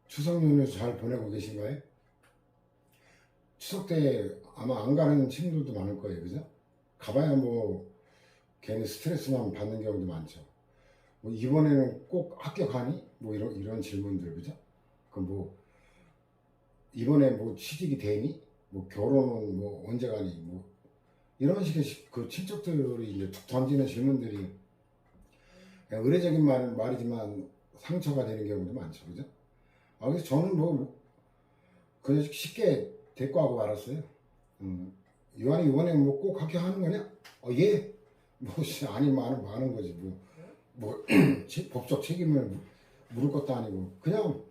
추석 연휴 잘 보내고 계신가요? 추석 때 아마 안 가는 친구들도 많을 거예요, 그죠? 가봐야 뭐 괜히 스트레스만 받는 경우도 많죠. 뭐 이번에는 꼭 학교 가니? 뭐 이런 질문들, 그죠? 그 뭐 이번에 뭐 취직이 되니? 뭐 결혼은 뭐 언제 가니? 뭐 이런 식의 그 친척들이 이제 툭 던지는 질문들이 그냥 의례적인 말이지만 상처가 되는 경우도 많죠, 그죠? 그래서 저는 뭐 그냥 쉽게 대꾸하고 말았어요. 요한이 이번에 뭐 꼭 학교 하는 거냐? 예. 뭐 아니 많은 거지 뭐 법적 책임을 물을 것도 아니고 그냥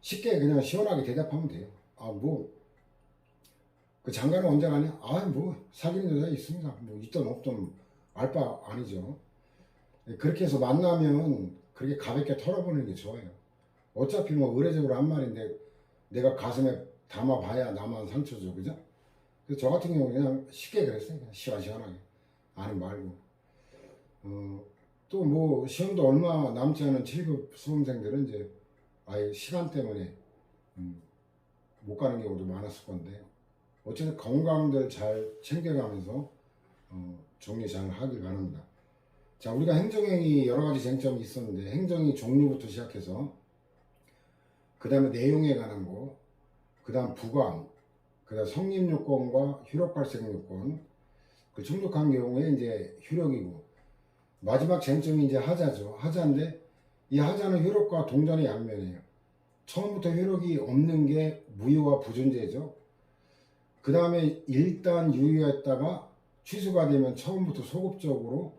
쉽게 그냥 시원하게 대답하면 돼요. 뭐 그 장가는 언제 가냐? 뭐 사귀는 여자 있습니다. 뭐 있든 없든 알 바 아니죠. 그렇게 해서 만나면 그렇게 가볍게 털어보는 게 좋아요. 어차피 뭐 의례적으로 한 말인데 내가 가슴에 담아봐야 나만 상처죠, 그죠? 그래서 저 같은 경우는 그냥 쉽게 그랬어요. 그냥 시원시원하게. 아니 말고. 또 뭐 시험도 얼마 남지 않은 7급 수험생들은 이제 아예 시간 때문에 못 가는 경우도 많았을 건데 어쨌든 건강들 잘 챙겨가면서 정리 잘 하길 바랍니다. 자, 우리가 행정행위 여러 가지 쟁점이 있었는데 행정위 종류부터 시작해서 그 다음에 내용에 관한 거, 그 다음 부관, 그 다음 성립요건과 효력발생요건, 그 충족한 경우에 이제 효력이고 마지막 쟁점이 이제 하자죠. 하자인데 이 하자는 효력과 동전의 양면이에요. 처음부터 효력이 없는 게 무효와 부존재죠. 그 다음에 일단 유효했다가 취소가 되면 처음부터 소급적으로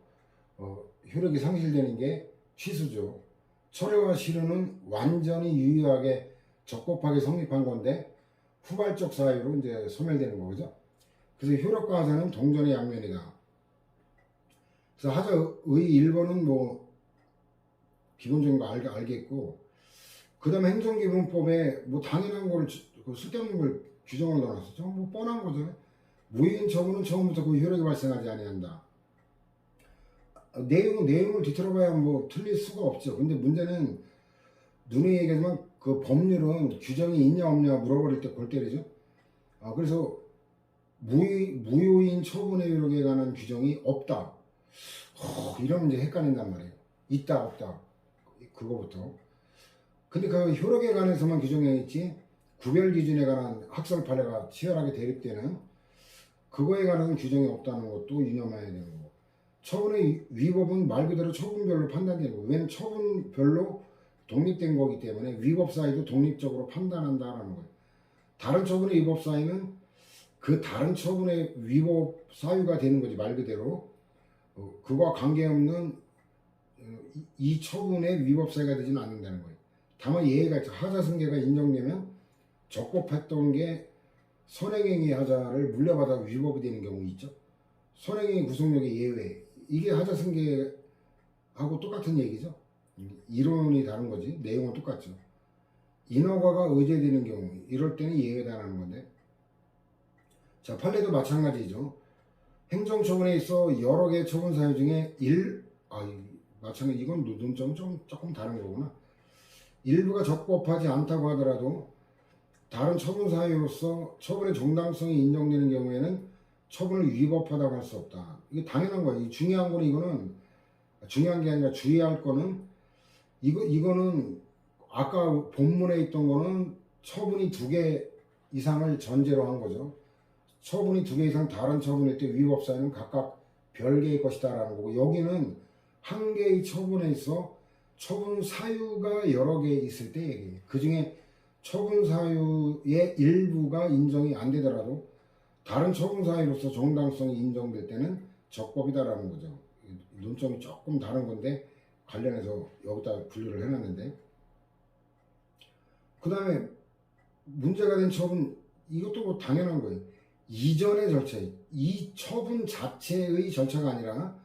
효력이 상실되는 게 취소죠. 철회와 실효는 완전히 유효하게 적법하게 성립한 건데 후발적 사유로 이제 소멸되는 거죠. 그래서 효력과 하자는 동전의 양면이다. 그래서 하자의 1번은 뭐 기본적인 거 알겠고 그 다음에 행정기본법에 뭐 당연한 걸 쓸데없는 걸 규정을 넣어놨어. 저 뭐 뻔한 거죠. 무효인 처분은 처음부터 그 효력이 발생하지 아니한다. 내용을 뒤틀어봐야 뭐 틀릴 수가 없죠. 근데 문제는 누누이 얘기하지만 그 법률은 규정이 있냐 없냐 물어버릴 때 골 때리죠. 그래서 무효인 처분의 효력에 관한 규정이 없다. 이러면 이제 헷갈린단 말이에요. 있다 없다 그거부터. 근데 그 효력에 관해서만 규정해 있지 구별 기준에 관한 학설 판례가 치열하게 대립되는 그거에 관한 규정이 없다는 것도 유념해야 되는 거고 처분의 위법은 말 그대로 처분별로 판단되는 거고 왜냐면 처분별로 독립된 거기 때문에 위법 사유도 독립적으로 판단한다라는 거예요. 다른 처분의 위법 사유는 그 다른 처분의 위법 사유가 되는 거지 말 그대로 그와 관계없는 이 처분의 위법 사유가 되지는 않는다는 거예요. 다만 예외가 있죠. 하자승계가 인정되면 적법했던 게 선행행위 하자를 물려받아 위법이 되는 경우 있죠. 선행행위 구속력의 예외 이게 하자승계하고 똑같은 얘기죠. 이론이 다른 거지 내용은 똑같죠. 인허가가 의제되는 경우 이럴 때는 예외다라는 건데 자 판례도 마찬가지죠. 행정처분에 있어 여러 개의 처분 사유 중에 마찬가지 이건 논점은 조금 다른 거구나. 일부가 적법하지 않다고 하더라도 다른 처분 사유로서 처분의 정당성이 인정되는 경우에는 처분을 위법하다고 할 수 없다. 이게 당연한 거예요. 중요한 거는 이거는 중요한 게 아니라 주의할 거는 이거는 아까 본문에 있던 거는 처분이 2개 이상을 전제로 한 거죠. 처분이 2개 이상 다른 처분일 때 위법 사유는 각각 별개의 것이다라는 거고 여기는 한 개의 처분에 있어 처분 사유가 여러 개 있을 때 얘기해요. 그 중에 처분 사유의 일부가 인정이 안 되더라도 다른 처분 사유로서 정당성이 인정될 때는 적법이다라는 거죠. 논점이 조금 다른 건데 관련해서 여기다 분류를 해놨는데 그 다음에 문제가 된 처분 이것도 뭐 당연한 거예요. 이전의 절차, 이 처분 자체의 절차가 아니라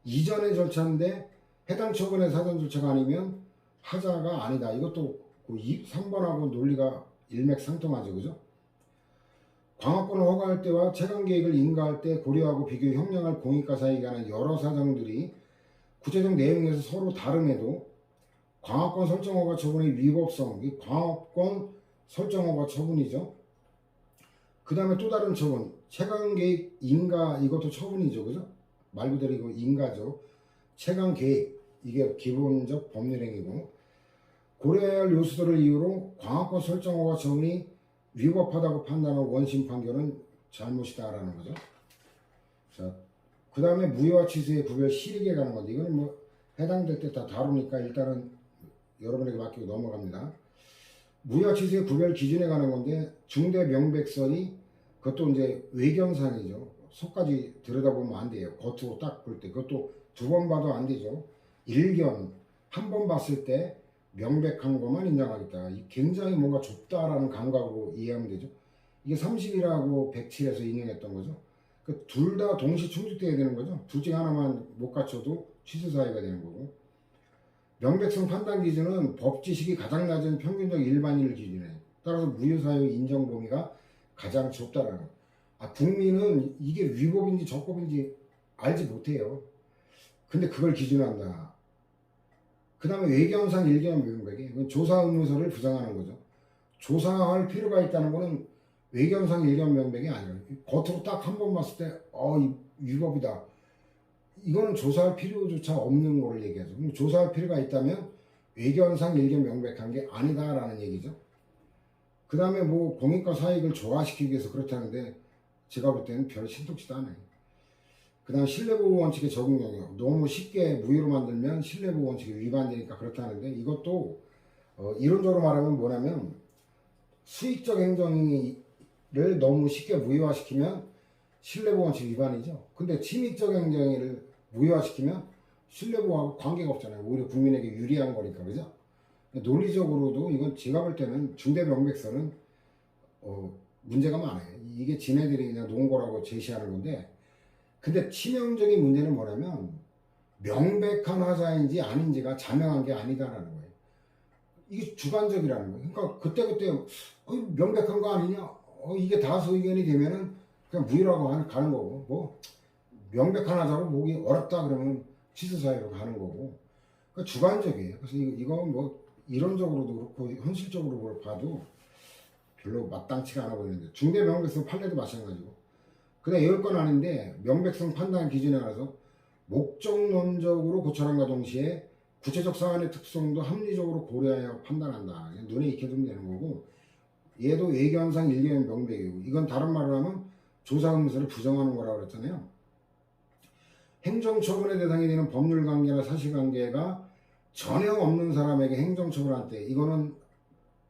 이전의 절차인데 해당 처분의 사전 절차가 아니면 하자가 아니다. 이것도 3번하고 논리가 일맥상통하죠. 그죠? 광화권을 허가할 때와 채광계획을 인가할 때 고려하고 비교 형량할 공익가사에 관한 여러 사정들이 구체적 내용에서 서로 다름에도 광화권 설정허가 처분의 위법성, 이 광화권 설정허가 처분이죠. 그 다음에 또 다른 처분, 채광계획 인가, 이것도 처분이죠. 그죠? 말 그대로 이거 인가죠. 채광계획, 이게 기본적 법률행위고, 고려해야 할 요소들을 이유로 광화권 설정허가 처분이 위법하다고 판단한 원심 판결은 잘못이다라는 거죠. 자, 그 다음에 무효와 취소의 구별 실익에 관한 건데, 이거는 뭐 해당될 때 다 다루니까 일단은 여러분에게 맡기고 넘어갑니다. 무효와 취소의 구별 기준에 관한 건데, 중대 명백설이 그것도 이제 외견상이죠. 속까지 들여다보면 안 돼요. 겉으로 딱 볼 때. 그것도 두 번 봐도 안 되죠. 일견, 한 번 봤을 때 명백한 것만 인정하겠다. 굉장히 뭔가 좁다라는 감각으로 이해하면 되죠. 이게 30이라고 107에서 인용했던 거죠. 그 둘 다 동시 충족돼야 되는 거죠. 둘 중에 하나만 못 갖춰도 취소 사유가 되는 거고. 명백성 판단 기준은 법 지식이 가장 낮은 평균적 일반인을 기준해. 따라서 무효 사유 인정 범위가 가장 좁다라는 거. 국민은 이게 위법인지 적법인지 알지 못해요. 근데 그걸 기준한다. 그 다음에 외견상 일견 명백이, 이건 조사 의무서를 부정하는 거죠. 조사할 필요가 있다는 거는 외견상 일견 명백이 아니에요. 겉으로 딱 한 번 봤을 때, 위법이다. 이거는 조사할 필요조차 없는 거를 얘기하죠. 그럼 조사할 필요가 있다면 외견상 일견 명백한 게 아니다라는 얘기죠. 그 다음에 뭐 공익과 사익을 조화시키기 위해서 그렇다는데 제가 볼 때는 별 신통치도 않아요. 그 다음 신뢰보호 원칙의 적용 영역, 너무 쉽게 무효로 만들면 신뢰보호 원칙이 위반되니까 그렇다는데, 이것도 이론적으로 말하면 뭐냐면 수익적 행정을 너무 쉽게 무효화시키면 신뢰보호 원칙 위반이죠. 근데 침입적 행정을 무효화시키면 신뢰보호하고 관계가 없잖아요. 오히려 국민에게 유리한 거니까. 그죠? 논리적으로도 이건 제가 볼 때는 중대명백설은 문제가 많아요. 이게 지네들이 그냥 놓은 거라고 제시하는 건데, 근데 치명적인 문제는 뭐냐면 명백한 하자인지 아닌지가 자명한 게 아니다라는 거예요. 이게 주관적이라는 거예요. 그러니까 그때그때 명백한 거 아니냐? 이게 다수 의견이 되면은 그냥 무효라고 가는 거고, 뭐 명백한 하자로 보기 어렵다 그러면 취소 사유로 가는 거고. 그러니까 주관적이에요. 그래서 이거 뭐 이론적으로도 그렇고 현실적으로 봐도 별로 마땅치가 않아 보이는데, 중대 명백성 판례도 마찬가지고. 근데 이럴 건 아닌데 명백성 판단 기준에 따라서 목적론적으로 고찰함과 동시에 구체적 사안의 특성도 합리적으로 고려하여 판단한다. 눈에 익혀두면 되는 거고, 얘도 외견상 일견 명백이고, 이건 다른 말로 하면 조사 의무서를 부정하는 거라고 그랬잖아요. 행정처분의 대상이 되는 법률관계나 사실관계가 전혀 없는 사람에게 행정처분할 때 이거는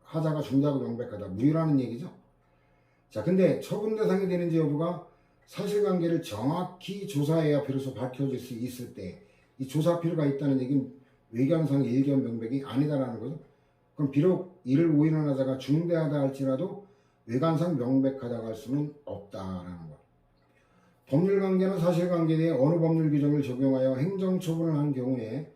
하자가 중대하고 명백하다. 무효라는 얘기죠. 자, 근데 처분 대상이 되는지 여부가 사실관계를 정확히 조사해야 비로소 밝혀질 수 있을 때, 이 조사 필요가 있다는 얘기는 외견상 일견 명백이 아니다라는 거죠. 그럼 비록 이를 오인한 하자가 중대하다 할지라도 외관상 명백하다고 할 수는 없다라는 거. 법률관계나 사실관계에 대해 어느 법률 규정을 적용하여 행정처분을 한 경우에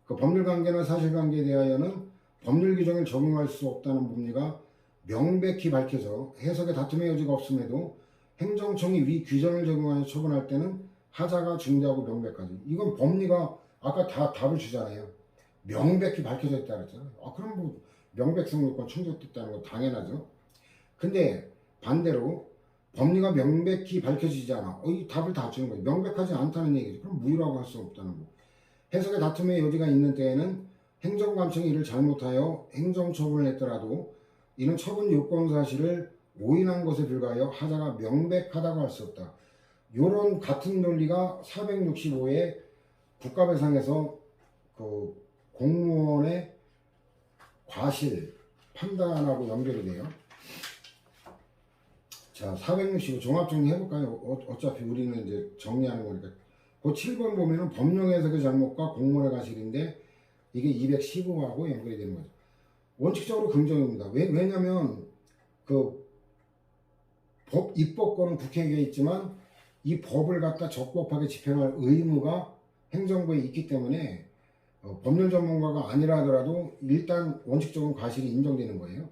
그 법률관계나 사실관계에 대하여는 법률 규정을 적용할 수 없다는 법리가 명백히 밝혀져 해석의 다툼의 여지가 없음에도 행정청이 위 규정을 적용하여 처분할 때는 하자가 중대하고 명백하지. 이건 법리가 아까 다 답을 주잖아요. 명백히 밝혀져 있다 그랬잖아요. 그럼 뭐 명백성 요건 충족됐다는 거 당연하죠. 근데 반대로 법리가 명백히 밝혀지지 않아. 이 답을 다 주는 거예요. 명백하지 않다는 얘기죠. 그럼 무효라고 할 수 없다는 거. 해석의 다툼의 여지가 있는 때에는 행정관청이 이를 잘못하여 행정처분을 했더라도 이는 처분 요건 사실을 오인한 것에 불과하여 하자가 명백하다고 할 수 없다. 요런 같은 논리가 465의 국가배상에서 그 공무원의 과실 판단하고 연결이 돼요. 자, 465 종합정리 해볼까요? 어차피 우리는 이제 정리하는 거니까. 그 7번 보면은 법령 해석의 잘못과 공무원의 과실인데 이게 215하고 연결이 되는 거죠. 원칙적으로 긍정입니다. 왜냐면 그 법 입법권은 국회에 있지만 이 법을 갖다 적법하게 집행할 의무가 행정부에 있기 때문에 법률 전문가가 아니라 하더라도 일단 원칙적으로 과실이 인정되는 거예요.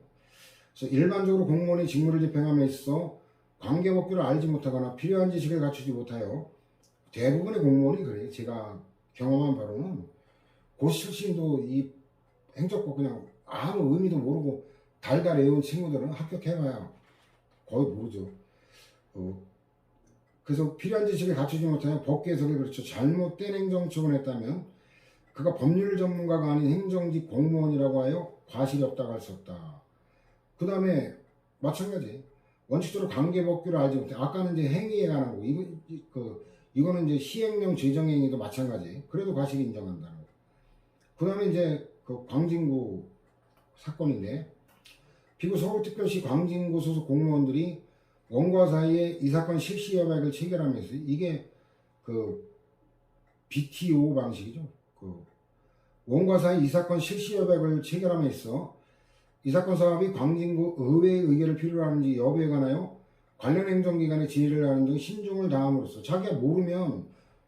그래서 일반적으로 공무원이 직무를 집행함에 있어 관계법규를 알지 못하거나 필요한 지식을 갖추지 못하여 대부분의 공무원이 그래요. 제가 경험한 바로는 고시 출신도 이 행적고 그냥 아무 의미도 모르고 달달 외운 친구들은 합격해봐야 거의 모르죠. 그래서 필요한 지식을 갖추지 못하여 법규 해석을 그렇죠. 잘못된 행정 처분했다면 그가 법률 전문가가 아닌 행정직 공무원이라고 하여 과실이 없다고 할 수 없다. 그 다음에 마찬가지 원칙적으로 관계법규를 알지 못해 아까는 이제 행위에 관한 거 이거는 이제 시행령 제정행위도 마찬가지. 그래도 과실이 인정한다는 거. 그 다음에 이제 그 광진구 사건인데 피고 서울특별시 광진구 소속 공무원들이 원고와 사이에 이 사건 실시 여백을 체결하면서 이게 그 BTO 방식이죠. 그 원고와 사이 이 사건 실시 여백을 체결함에 이 사건 사업이 광진구 의회의 의결을 필요로 하는지 여부에 관하여 관련 행정기관의 질의를 하는 등 신중을 다함으로써 자기가 모르면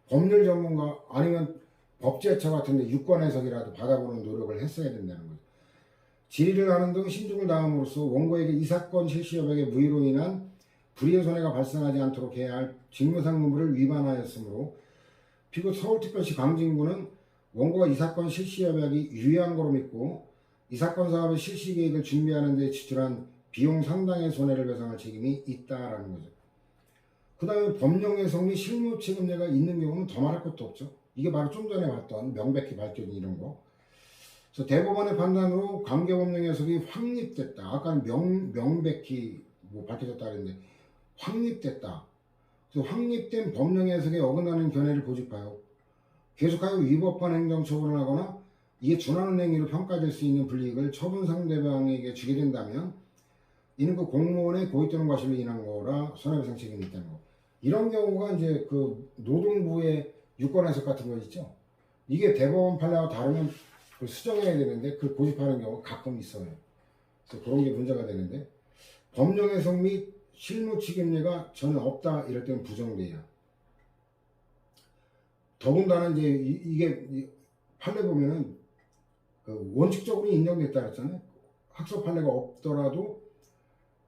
법률 전문가 아니면 법제처 같은데 유권 해석이라도 받아보는 노력을 했어야 된다는 거죠. 질의를 하는 등 신중을 다함으로써 원고에게 이 사건 실시 여백의 무의로 인한 불이의 손해가 발생하지 않도록 해야 할 직무상 의무를 위반하였으므로 피고 서울특별시 광진구는 원고가 이 사건 실시 여백이 유의한 거로 믿고 이 사건 사업의 실시 계획을 준비하는 데 지출한 비용 상당의 손해를 배상할 책임이 있다라는 거죠. 그 다음에 법령 해석 및 실무 책임자가 있는 경우는 더 말할 것도 없죠. 이게 바로 좀 전에 봤던 명백히 밝혀진 이런 거. 그래서 대법원의 판단으로 관계법령 해석이 확립됐다. 아까는 명백히 뭐 밝혀졌다 그랬는데 확립됐다. 그래서 확립된 법령 해석에 어긋나는 견해를 고집하여 계속하여 위법한 행정 처분을 하거나 이에 준하는 행위로 평가될 수 있는 불이익을 처분 상대방에게 주게 된다면 이는 그 공무원의 고의 또는 과실로 인한 거라 손해배상 책임이 있다는 거. 이런 경우가 이제 그 노동부의 유권 해석 같은 거 있죠. 이게 대법원 판례와 다르면 그걸 수정해야 되는데 그걸 고집하는 경우가 가끔 있어요. 그래서 그런 게 문제가 되는데 법령 해석 및 실무 책임례가 전혀 없다 이럴 때는 부정돼요. 더군다나 이제 이게 판례 보면은 그 원칙적으로 인정됐다 그랬잖아요. 학설 판례가 없더라도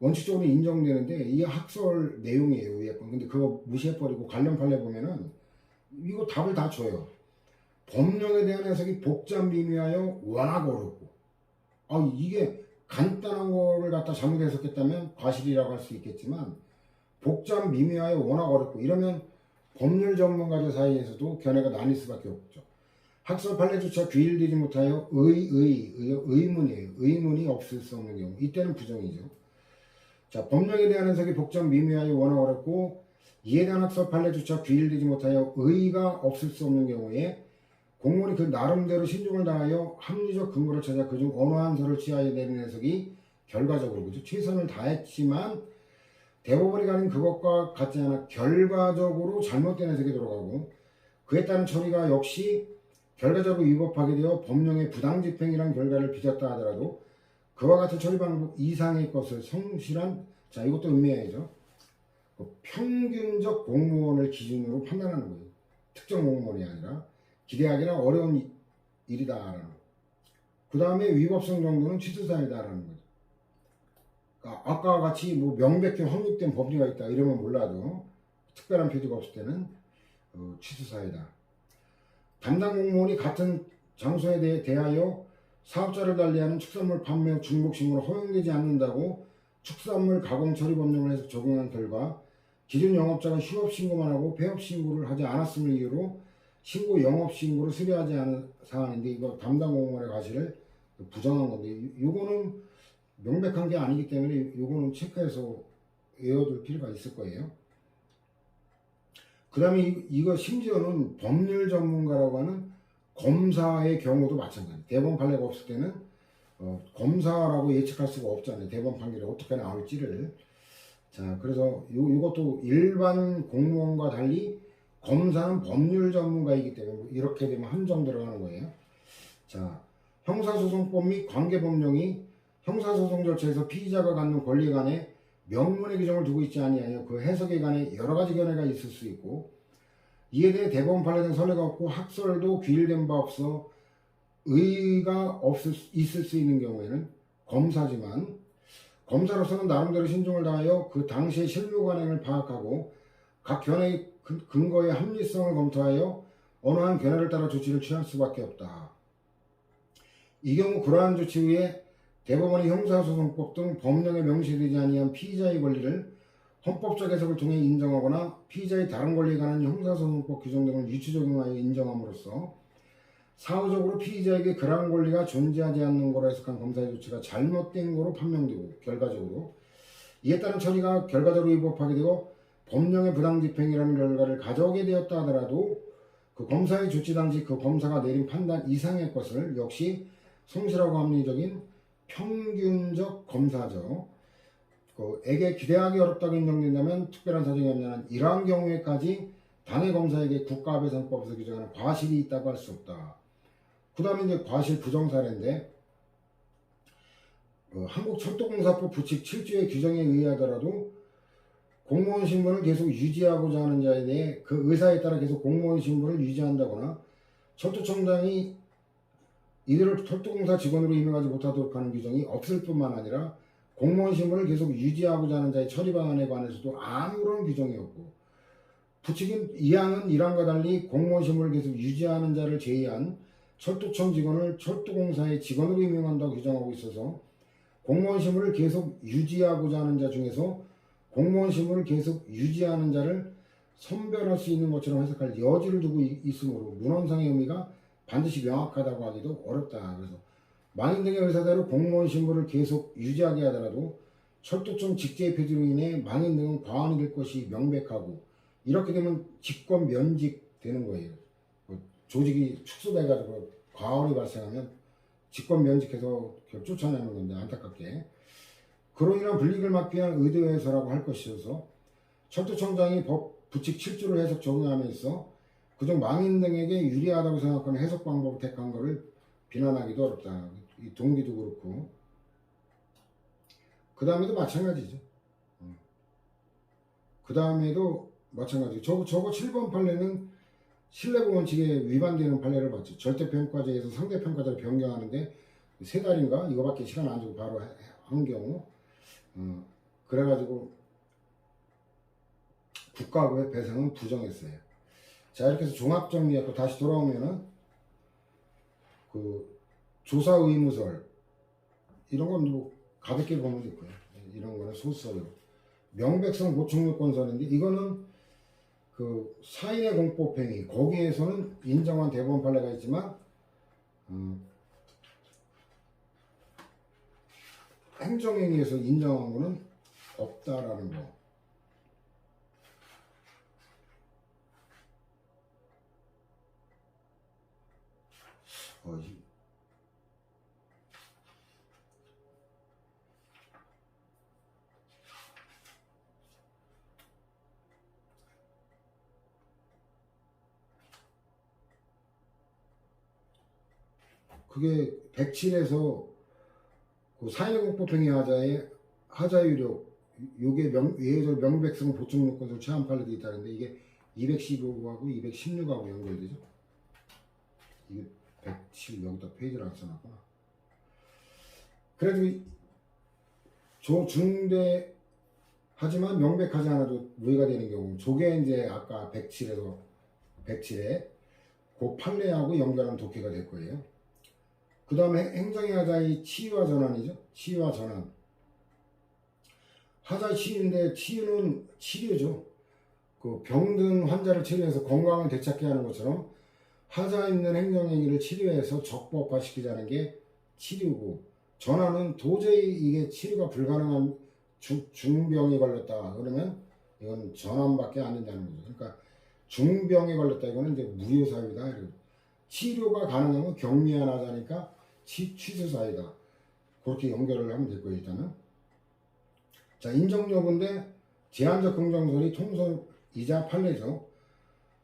원칙적으로 인정되는데 이게 학설 내용이에요. 위에건. 근데 그거 무시해버리고 관련 판례 보면은 이거 답을 다 줘요. 법령에 대한 해석이 복잡 미미하여 워낙 어렵고 이게 간단한 거를 갖다 잘못 해석했다면 과실이라고 할 수 있겠지만 복잡 미미하여 워낙 어렵고 이러면 법률 전문가들 사이에서도 견해가 나뉠 수밖에 없죠. 학설 판례조차 규율되지 못하여 의문이에요. 의문이 없을 수 없는 경우 이때는 부정이죠. 자, 법령에 대한 해석이 복잡 미미하여 워낙 어렵고 이에 대한 학설 판례조차 규율되지 못하여 의의가 없을 수 없는 경우에 공무원이 그 나름대로 신중을 다하여 합리적 근거를 찾아 그중 어느 한 설을 취하여 내린 해석이 결과적으로 그죠? 최선을 다했지만 대법원이 가는 그것과 같지 않아 결과적으로 잘못된 해석이 들어가고 그에 따른 처리가 역시 결과적으로 위법하게 되어 법령의 부당집행이란 결과를 빚었다 하더라도 그와 같은 처리 방법 이상의 것을 성실한 자 이것도 의미해야죠. 평균적 공무원을 기준으로 판단하는 거예요. 특정 공무원이 아니라 기대하기나 어려운 일이다라는 거. 그 다음에 위법성 정도는 취소사유다라는 거죠. 그러니까 아까와 같이 뭐 명백히 확립된 법리가 있다 이러면 몰라도 특별한 표지가 없을 때는 취소사유다. 담당 공무원이 같은 장소에 대하여 사업자를 달리하는 축산물 판매 후 중복 신고는 허용되지 않는다고 축산물 가공 처리 법령을 해서 적용한 결과 기존 영업자가 휴업 신고만 하고 폐업 신고를 하지 않았음을 이유로 신고 영업 신고를 수리하지 않은 사안인데 이거 담당 공무원의 과실을 부정한 건데 이거는 명백한 게 아니기 때문에 이거는 체크해서 외워둘 필요가 있을 거예요. 그 다음에 이거 심지어는 법률 전문가라고 하는 검사의 경우도 마찬가지. 대법원 판례가 없을 때는 검사라고 예측할 수가 없잖아요. 대법원 판결이 어떻게 나올지를. 자, 그래서 이것도 일반 공무원과 달리 검사는 법률 전문가이기 때문에 이렇게 되면 한정 들어가는 거예요. 자, 형사소송법 및 관계법령이 형사소송 절차에서 피의자가 갖는 권리에 관해 명문의 규정을 두고 있지 아니하여 그 해석에 관해 여러 가지 견해가 있을 수 있고 이에 대해 대법원 판례된 선례가 없고 학설도 규율된 바 없어 의의가 있을 수 있는 경우에는 검사지만 검사로서는 나름대로 신중을 다하여 그 당시의 실무 관행을 파악하고 각 견해의 근거의 합리성을 검토하여 어느 한 견해를 따라 조치를 취할 수밖에 없다. 이 경우 그러한 조치 후에 대법원의 형사소송법 등 법령에 명시되지 아니한 피의자의 권리를 헌법적 해석을 통해 인정하거나 피의자의 다른 권리에 관한 형사소송법 규정 등을 유치 적용하여 인정함으로써 사후적으로 피의자에게 그러한 권리가 존재하지 않는 거로 해석한 검사의 조치가 잘못된 거로 판명되고 결과적으로 이에 따른 처리가 결과적으로 위법하게 되고 법령의 부당집행이라는 결과를 가져오게 되었다 하더라도 그 검사의 조치 당시 그 검사가 내린 판단 이상의 것을 역시 성실하고 합리적인 평균적 검사적 에게 기대하기 어렵다고 인정된다면 특별한 사정이 없는 한 이러한 경우에까지 당해 검사에게 국가배상법에서 규정하는 과실이 있다고 할 수 없다. 그 다음에 이제 과실 부정사례인데 한국철도공사법 부칙 7조의 규정에 의하더라도 공무원 신분을 계속 유지하고자 하는 자에 대해 그 의사에 따라 계속 공무원 신분을 유지한다거나 철도청장이 이들을 철도공사 직원으로 임명하지 못하도록 하는 규정이 없을 뿐만 아니라 공무원 신분을 계속 유지하고자 하는 자의 처리 방안에 관해서도 아무런 규정이 없고 부칙인 2항은 1항과 달리 공무원 신분을 계속 유지하는 자를 제외한 철도청 직원을 철도공사의 직원으로 임명한다고 규정하고 있어서 공무원 신분을 계속 유지하고자 하는 자 중에서 공무원 신분을 계속 유지하는 자를 선별할 수 있는 것처럼 해석할 여지를 두고 있으므로 문헌상의 의미가 반드시 명확하다고 하기도 어렵다. 그래서 망인 등의 의사대로 공무원 신분을 계속 유지하게 하더라도 철도청 직제 폐지로 인해 망인 등은 과언이 될 것이 명백하고 이렇게 되면 직권 면직되는 거예요. 조직이 축소돼가지고 과언이 발생하면 직권 면직해서 쫓아내는 건데 안타깝게 그로 인한 불이익을 막기 위한 의도해서라고 할 것이어서 철도청장이 법 부칙 7조를 해석 적용함에 있어 그중 망인 등에게 유리하다고 생각하는 해석 방법을 택한 것을 비난하기도 어렵다. 이 동기도 그렇고 그 다음에도 마찬가지죠. 그 다음에도 마찬가지. 저거 7번 판례는 신뢰보 원칙에 위반되는 판례를 봤죠. 절대평가제에서 상대평가제를 변경하는데 3달인가 이거밖에 시간 안 주고 바로 한 경우 그래가지고 국가고의 배상은 부정했어요. 자 이렇게 해서 종합정리하고 다시 돌아오면은 그 조사의무설 이런 건 뭐 가볍게 보면 되고요. 이런 거는 소수요. 명백성 보충요건설인데 이거는 그 사인의 공법행위 거기에서는 인정한 대법원 판례가 있지만 행정행위에서 인정한 거는 없다라는 거. 그게 107에서 그 사인공법행위 하자유력 요게 예외적 명백성 보충 요건으로 체한 판례도 있다는데 이게 215하고 216하고 연결되죠. 이게 107 여기다 페이지를 안 써놨구나. 그래도 조중대 하지만 명백하지 않아도 무효가 되는 경우 저게 이제 아까 107에 그 판례하고 연결한 독해가 될 거예요. 그 다음에 행정의 하자의 치유와 전환이죠. 치유와 전환. 하자의 치유인데 치유는 치료죠. 그 병든 환자를 치료해서 건강을 되찾게 하는 것처럼 하자 있는 행정행위를 치료해서 적법화시키자는 게 치료고 전환은 도저히 이게 치료가 불가능한 중병이 걸렸다. 그러면 이건 전환밖에 안 된다는 거죠. 그러니까 중병에 걸렸다. 이거는 이제 무효사유다. 치료가 가능하면 경미한 하자니까 취소사유다. 그렇게 연결을 하면 될 거예요. 일단은 자 인정 여부인데 제한적 긍정설이 통설이자 판례죠.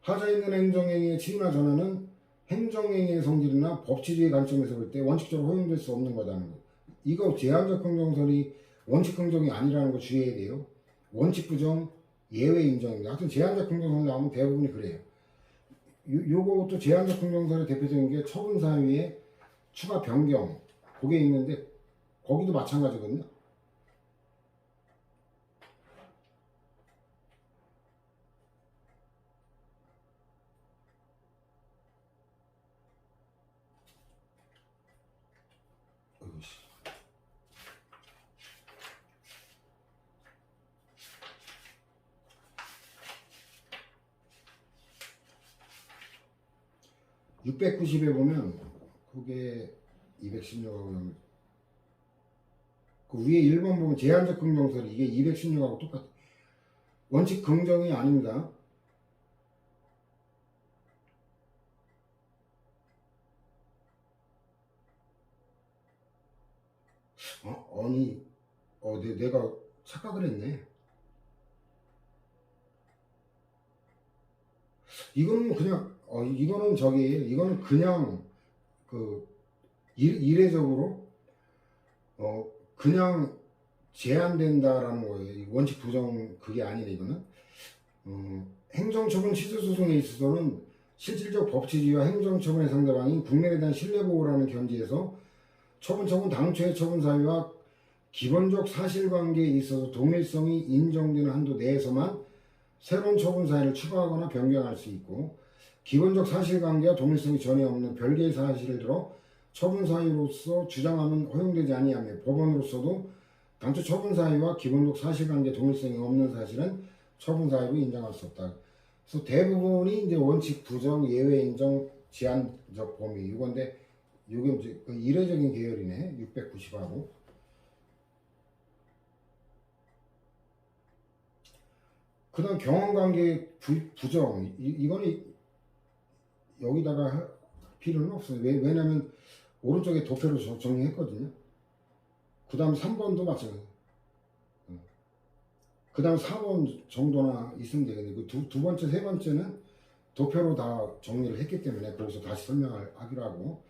하자 있는 행정행위의 치유나 전환은 행정행위의 성질이나 법치주의 관점에서 볼 때 원칙적으로 허용될 수 없는 거다는 거. 이거 제한적 긍정설이 원칙 긍정이 아니라는 거 주의해야 돼요. 원칙 부정, 예외 인정입니다. 하여튼 제한적 긍정설 나오면 대부분이 그래요. 요것도 제한적 긍정설의 대표적인 게 처분사유의 추가 변경 그게 있는데 거기도 마찬가지거든요. 690에 보면 그게 216하고 그 위에 1번 보면 제한적 긍정설이 이게 216하고 똑같아. 원칙 긍정이 아닙니다. 아니, 내가 착각을 했네. 이거는 그냥, 이거는 그냥, 그, 이례적으로, 그냥 제한된다라는 거예요. 이 원칙 부정, 그게 아니네, 이거는. 행정처분 취소소송에 있어서는 실질적 법치주의와 행정처분의 상대방인 국민에 대한 신뢰보호라는 견지에서 처분 당초의 처분 사유와 기본적 사실관계에 있어서 동일성이 인정되는 한도 내에서만 새로운 처분 사유를 추가하거나 변경할 수 있고, 기본적 사실관계와 동일성이 전혀 없는 별개의 사실을 들어 처분 사유로서 주장하면 허용되지 아니하며, 법원으로서도 당초 처분 사유와 기본적 사실관계 동일성이 없는 사실은 처분 사유로 인정할 수 없다. 그래서 대부분이 이제 원칙 부정, 예외 인정, 제한적 범위 이건데, 이게 이제 그 이례적인 계열이네. 690하고. 그 다음 경험관계 부정. 이거는 여기다가 할 필요는 없어요. 왜냐면 오른쪽에 도표로 정리했거든요. 그 다음 3번도 마찬가지예요. 그 다음 4번 정도나 있으면 되겠는데, 그 두 번째, 세 번째는 도표로 다 정리를 했기 때문에 거기서 다시 설명을 하기로 하고.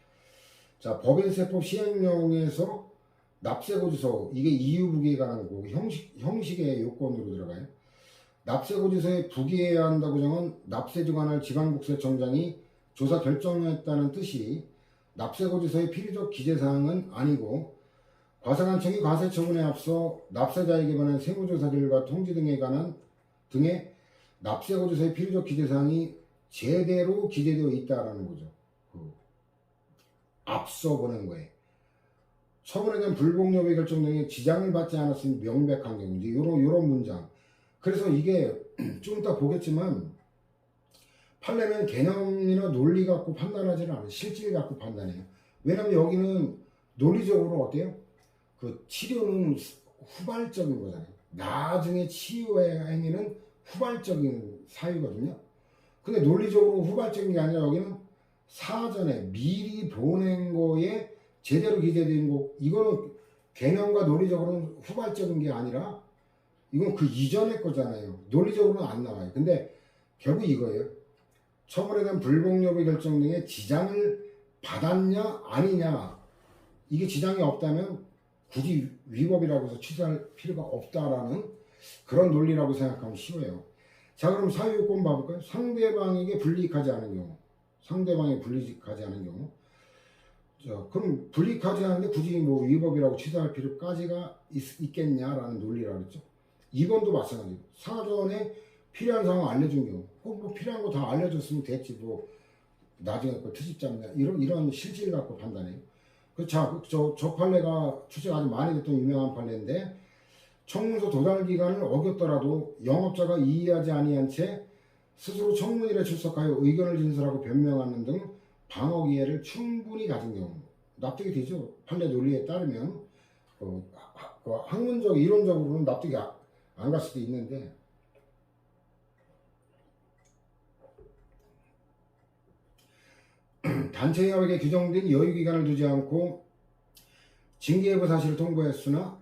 자, 법인세법 시행령에서 납세고지서, 이게 이유부기에 관한 거고, 형식의 요건으로 들어가요. 납세고지서에 부기해야 한다고 정한 납세주관할 지방국세청장이 조사 결정했다는 뜻이 납세고지서의 필요적 기재사항은 아니고, 과세관청이 과세처분에 앞서 납세자에게 관한 세무조사 결과 통지 등의 납세고지서의 필요적 기재사항이 제대로 기재되어 있다라는 거죠. 앞서 보낸 거예요. 처분에 대한 불복여부의 결정 등의 지장을 받지 않았으니 명백한 경우, 이제 요런 문장. 그래서 이게 좀 이따 보겠지만, 판례는 개념이나 논리 갖고 판단하지는 않아요. 실질 갖고 판단해요. 왜냐면 여기는 논리적으로 어때요? 그 치료는 후발적인 거잖아요. 나중에 치유의 행위는 후발적인 사유거든요. 근데 논리적으로 후발적인 게 아니라 여기는 사전에 미리 보낸 거에 제대로 기재된 거, 이거는 개념과 논리적으로는 후발적인 게 아니라 이건 그 이전의 거잖아요. 논리적으로는 안 나와요. 근데 결국 이거예요. 처분에 대한 불복여부 결정 등의 지장을 받았냐 아니냐, 이게 지장이 없다면 굳이 위법이라고 해서 취소할 필요가 없다라는 그런 논리라고 생각하면 쉬워요. 자, 그럼 사유요건 봐볼까요? 상대방에게 불이익하지 않은 경우. 자, 그럼 불이익하지 않은데 굳이 뭐 위법이라고 취소할 필요까지가 있겠냐라는 논리라고 했죠. 2번도 마찬가지예요. 사전에 필요한 상황 알려준 경우, 뭐 필요한 거 다 알려줬으면 됐지, 뭐 나중에 거 트집 잡냐, 이런 실질 갖고 판단해요. 자, 저 판례가 출제가 아주 많이 됐던 유명한 판례인데, 청문서 도달 기간을 어겼더라도 영업자가 이의하지 아니한 채 스스로 청문일에 출석하여 의견을 진술하고 변명하는 등 방어 기회를 충분히 가진 경우, 납득이 되죠. 판례 논리에 따르면 학문적 이론적으로는 납득이 안 갈 수도 있는데, 단체협약에 규정된 여유기간을 두지 않고 징계여부 사실을 통보했으나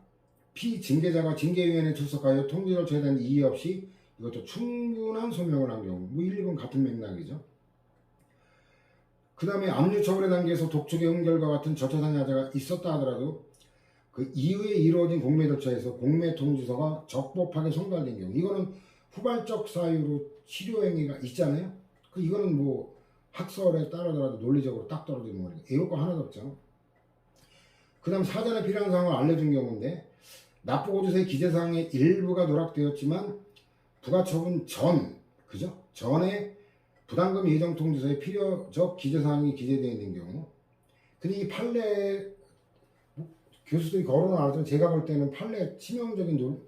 피징계자가 징계위원회에 출석하여 통지 절차에 대한 이의 없이 이것도 충분한 소명을 한 경우, 뭐 1, 2번 같은 맥락이죠. 그 다음에 압류 처벌의 단계에서 독촉의 응결과 같은 절차상의 하자가 있었다 하더라도 그 이후에 이루어진 공매 절차에서 공매 통지서가 적법하게 송달된 경우, 이거는 후발적 사유로 치료행위가 있잖아요. 이거는 뭐 학설에 따르더라도 논리적으로 딱 떨어지는 거니까 이럴 거 하나도 없죠. 그 다음 사전에 필요한 사항을 알려준 경우인데, 납부고지서의 기재사항의 일부가 누락되었지만 부가처분 전에 부담금 예정통지서의 필요적 기재사항이 기재되어 있는 경우. 근데 이 판례, 교수들이 거론을 안 하지만 제가 볼 때는 판례 치명적인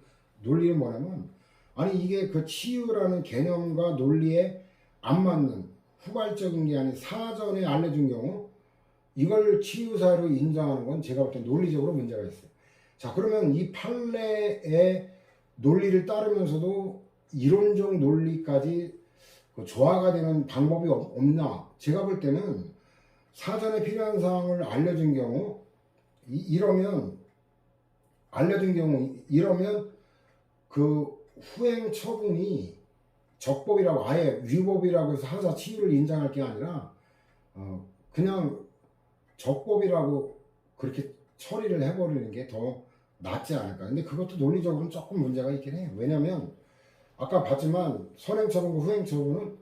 논리는 뭐냐면, 아니 이게 그 치유라는 개념과 논리에 안 맞는 후발적인 게 아닌 사전에 알려준 경우 이걸 치유사로 인정하는 건 제가 볼 때 논리적으로 문제가 있어요. 자, 그러면 이 판례의 논리를 따르면서도 이론적 논리까지 그 조화가 되는 방법이 없나? 제가 볼 때는 사전에 필요한 사항을 알려준 경우 이러면 그 후행 처분이 적법이라고 아예 위법이라고 해서 하자 치유를 인정할 게 아니라 그냥 적법이라고 그렇게 처리를 해버리는 게 더 낫지 않을까. 근데 그것도 논리적으로는 조금 문제가 있긴 해요. 왜냐면 아까 봤지만 선행처분과 후행처분은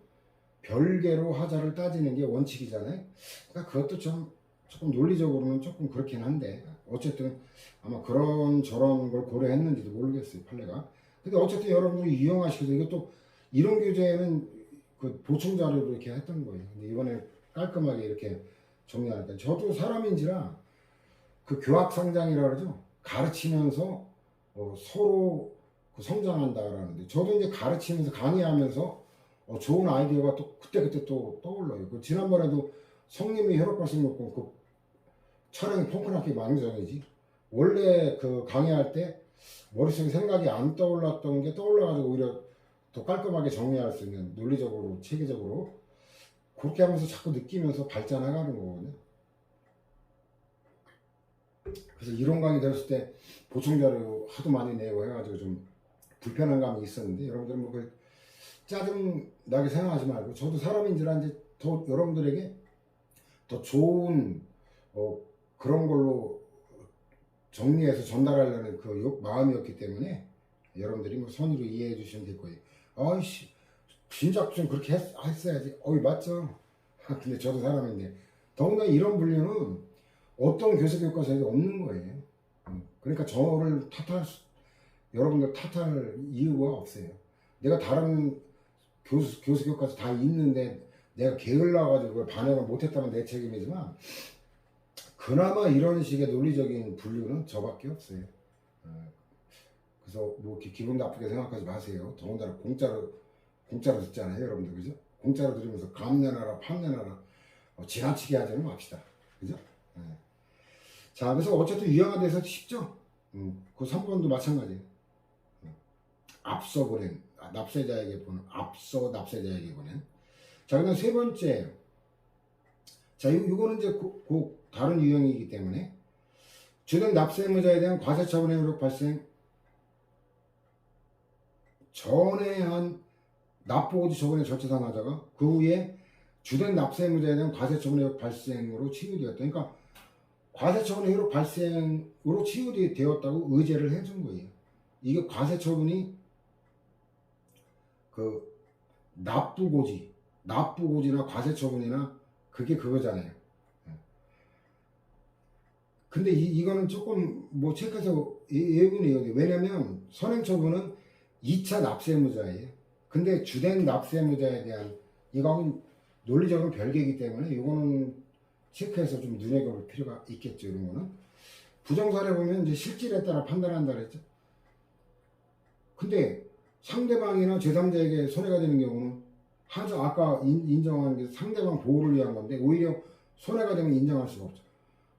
별개로 하자를 따지는 게 원칙이잖아요. 그러니까 그것도 조금 논리적으로는 조금 그렇긴 한데 어쨌든 아마 그런 저런 걸 고려했는지도 모르겠어요, 판례가. 근데 어쨌든 여러분들이 이용하시기도 이것도 이론 교재에는 그 보충 자료로 이렇게 했던 거예요. 근데 이번에 깔끔하게 이렇게 정리하니까 저도 사람인지라 그 교학 성장이라 그러죠. 가르치면서 서로 그 성장한다라는데 저도 이제 가르치면서 강의하면서 좋은 아이디어가 또 그때그때 또 떠올라요. 그 지난번에도 성님이 혈압발생요건 그 촬영이 펑크나게 망정이지. 원래 그 강의할 때 머릿속에 생각이 안 떠올랐던 게 떠올라가지고 오히려 더 깔끔하게 정리할 수 있는 논리적으로 체계적으로 그렇게 하면서 자꾸 느끼면서 발전해가는 거거든요. 그래서 이론 강의 들었을 때 보충 자료 하도 많이 내고 해가지고 좀 불편한 감이 있었는데 여러분들은 뭐 그 짜증 나게 생각하지 말고 저도 사람인지라 이제 더 여러분들에게 더 좋은 그런 걸로 정리해서 전달하려는 그 마음이었기 때문에 여러분들이 뭐 선의로 이해해 주시면 될 거예요. 아이씨 진작 좀 그렇게 했어야지. 맞죠. 근데 저도 사람인데 더군다나 이런 분류는 어떤 교수 교과서에도 없는 거예요. 그러니까 저를 여러분들 탓할 이유가 없어요. 내가 다른 교수 교과서 다 있는데 내가 게을러가지고 그걸 반영을 못했다면 내 책임이지만 그나마 이런 식의 논리적인 분류는 저밖에 없어요. 그래서 뭐 이렇게 기분 나쁘게 생각하지 마세요. 더군다나 공짜로 듣잖아요, 여러분들. 그죠? 공짜로 들으면서 감 내놔라, 판 내놔라. 지나치게 하지는 맙시다. 그죠? 네. 자, 그래서 어쨌든 유형화돼서 쉽죠? 그 3번도 마찬가지예요. 앞서 보낸, 납세자에게 보낸, 앞서 납세자에게 보낸. 자, 그다음 세 번째. 자, 이거는 이제 다른 유형이기 때문에 주된 납세 의무자에 대한 과세처분 행위로 발생 전에 한 납부고지 처분의 절차상 하자가 그 후에 주된 납세 의무자에 대한 과세처분 행위 발생으로 치유되었다. 그러니까 과세처분 행위로 발생으로 치유되었다고 의제를 해준 거예요. 이게 과세처분이 그 납부고지나 과세처분이나 그게 그거잖아요. 근데 이거는 조금 뭐 체크해서 예분이에요. 왜냐면 선행처분은 2차 납세의무자예요. 근데 주된 납세의무자에 대한 이거는 논리적으로 별개이기 때문에 이거는 체크해서 좀 눈여겨볼 필요가 있겠죠. 이런 거는 부정사례 보면 이제 실질에 따라 판단한다 그랬죠. 근데 상대방이나 제3자에게 손해가 되는 경우는 아까 인정한 게 상대방 보호를 위한 건데 오히려 손해가 되면 인정할 수가 없죠.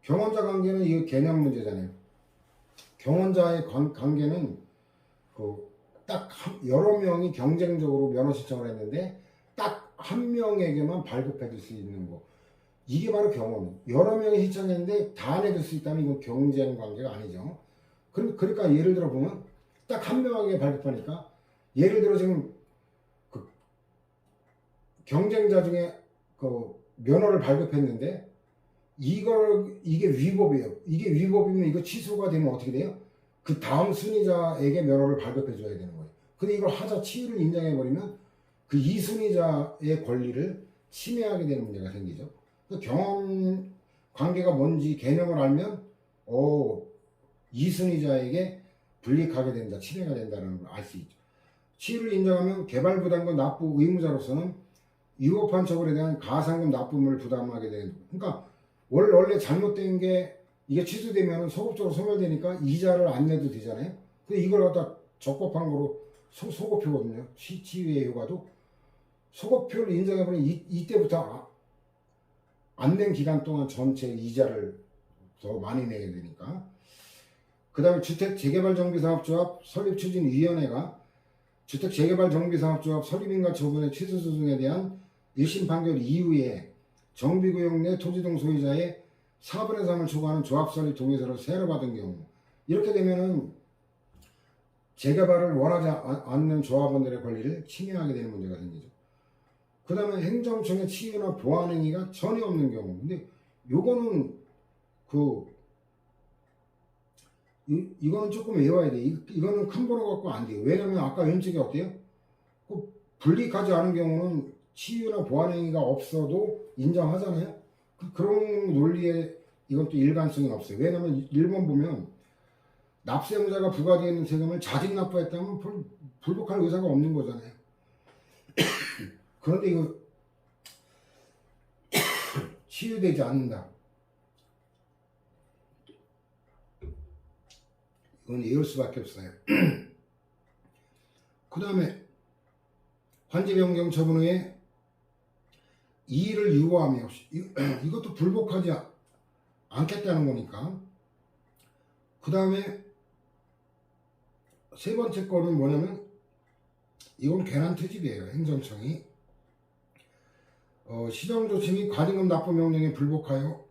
경원자 관계는 이거 개념 문제잖아요. 경원자의 관계는 딱 여러 명이 경쟁적으로 면허 신청을 했는데 딱 한 명에게만 발급해 줄 수 있는 거. 이게 바로 경원. 여러 명이 신청했는데 다 내줄 수 있다면 이건 경쟁 관계가 아니죠. 그러니까 예를 들어 보면 딱 한 명에게 발급하니까 예를 들어 지금 그 경쟁자 중에 그 면허를 발급했는데 이게 위법이에요. 이게 위법이면 이거 취소가 되면 어떻게 돼요? 그 다음 순위자에게 면허를 발급해 줘야 되는 거예요. 근데 이걸 하자 치유를 인정해 버리면 그 이순위자의 권리를 침해하게 되는 문제가 생기죠. 경험 관계가 뭔지 개념을 알면 이순위자에게 불이익하게 된다, 침해가 된다는 걸 알 수 있죠. 치유를 인정하면 개발부담금 납부 의무자로서는 위법한 처벌에 대한 가상금 납부금을 부담하게 되는. 그러니까 원래 잘못된 게 이게 취소되면 소급적으로 소멸되니까 이자를 안 내도 되잖아요. 근데 이걸 갖다 적법한 거로 소급표거든요. 치유의 효과도. 소급표를 인정해버리면 이때부터 안 낸 기간 동안 전체 이자를 더 많이 내게 되니까. 그 다음에 주택재개발정비사업조합 설립추진위원회가 주택재개발정비사업조합 설립인가 처분의 취소소송에 대한 1심 판결 이후에 정비구역 내 토지 등 소유자의 4분의 3을 초과하는 조합 설립 동의서를 새로 받은 경우, 이렇게 되면은 재개발을 원하지 않는 조합원들의 권리를 침해하게 되는 문제가 생기죠. 그 다음에 행정청의 치유나 보완 행위가 전혀 없는 경우. 근데 요거는 이거는 조금 외워야 돼. 이거는 큰 번호 갖고 안 돼요. 왜냐면 아까 왼쪽이 어때요? 불이익하지 않은 경우는 치유나 보완 행위가 없어도 인정하잖아요. 그런 논리에 이건 또 일관성이 없어요. 왜냐면 1번 보면 납세무자가 부과되어 있는 세금을 자직 납부했다면 불복할 의사가 없는 거잖아요. 그런데 이거 치유되지 않는다. 이건 이럴 수밖에 없어요. 그 다음에 환지 변경 처분 후에 이의를 유보하며 이것도 불복하지 않겠다는 거니까. 그 다음에 세 번째 거는 뭐냐면 이건 괜한 트집이에요. 행정청이 시정조치 및 과징금 납부 명령에 불복하여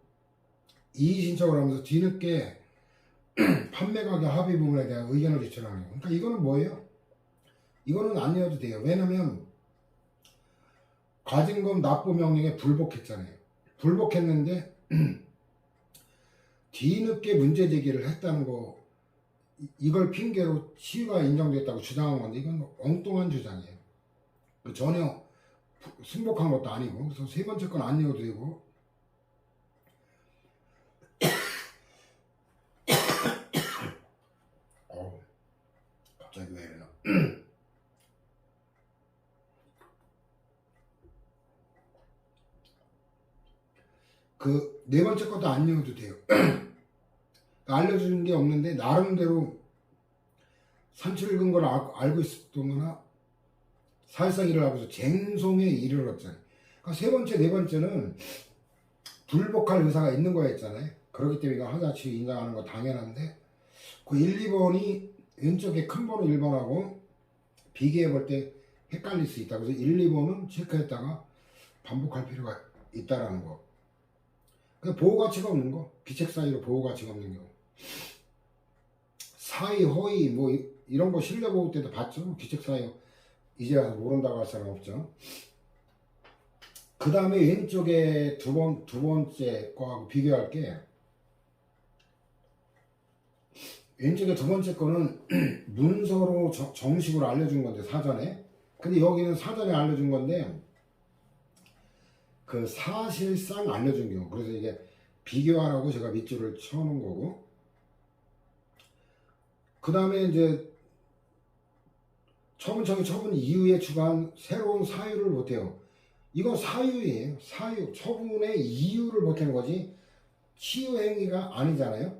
이의 신청을 하면서 뒤늦게 판매가격 합의 부분에 대한 의견을 제출하는 거예요. 그러니까 이거는 뭐예요? 이거는 안 내어도 돼요. 왜냐면 과징금 납부 명령에 불복했잖아요. 불복했는데 뒤늦게 문제 제기를 했다는 거, 이걸 핑계로 시효가 인정됐다고 주장한 건데 이건 엉뚱한 주장이에요. 전혀 승복한 것도 아니고. 그래서 세 번째 건 안 내어도 되고. 갑자기 왜 이러나. 그 네 번째 것도 안 내어도 돼요. 알려주는 게 없는데 나름대로 산출 근거를 알고 있었던 거나 사실상 일을 하고서 쟁송에 이르렀잖아요. 그러니까 세 번째, 네 번째는 불복할 의사가 있는 거였잖아요. 그렇기 때문에 이거 하자치 인정하는 거 당연한데, 그 1, 2번이 왼쪽에 큰 번호 1번하고 비교해 볼 때 헷갈릴 수 있다. 그래서 1, 2번은 체크했다가 반복할 필요가 있다라는 거. 보호 가치가 없는 거. 기책 사유로 보호 가치가 없는 경우. 사의, 허의, 뭐 이런 거 신뢰 보호 때도 봤죠. 기책 사유 이제 와서 모른다고 할 사람 없죠. 그 다음에 왼쪽에 두 번째 거하고 비교할게. 왼쪽에 두 번째 거는 문서로 정식으로 알려준 건데, 사전에. 근데 여기는 사전에 알려준 건데 그 사실상 알려준 경우. 그래서 이게 비교하라고 제가 밑줄을 쳐놓은 거고. 그 다음에 이제 처분청이 처분 이후에 추가한 새로운 사유를 못해요. 이건 사유예요. 사유. 처분의 이유를 못한 거지 치유행위가 아니잖아요.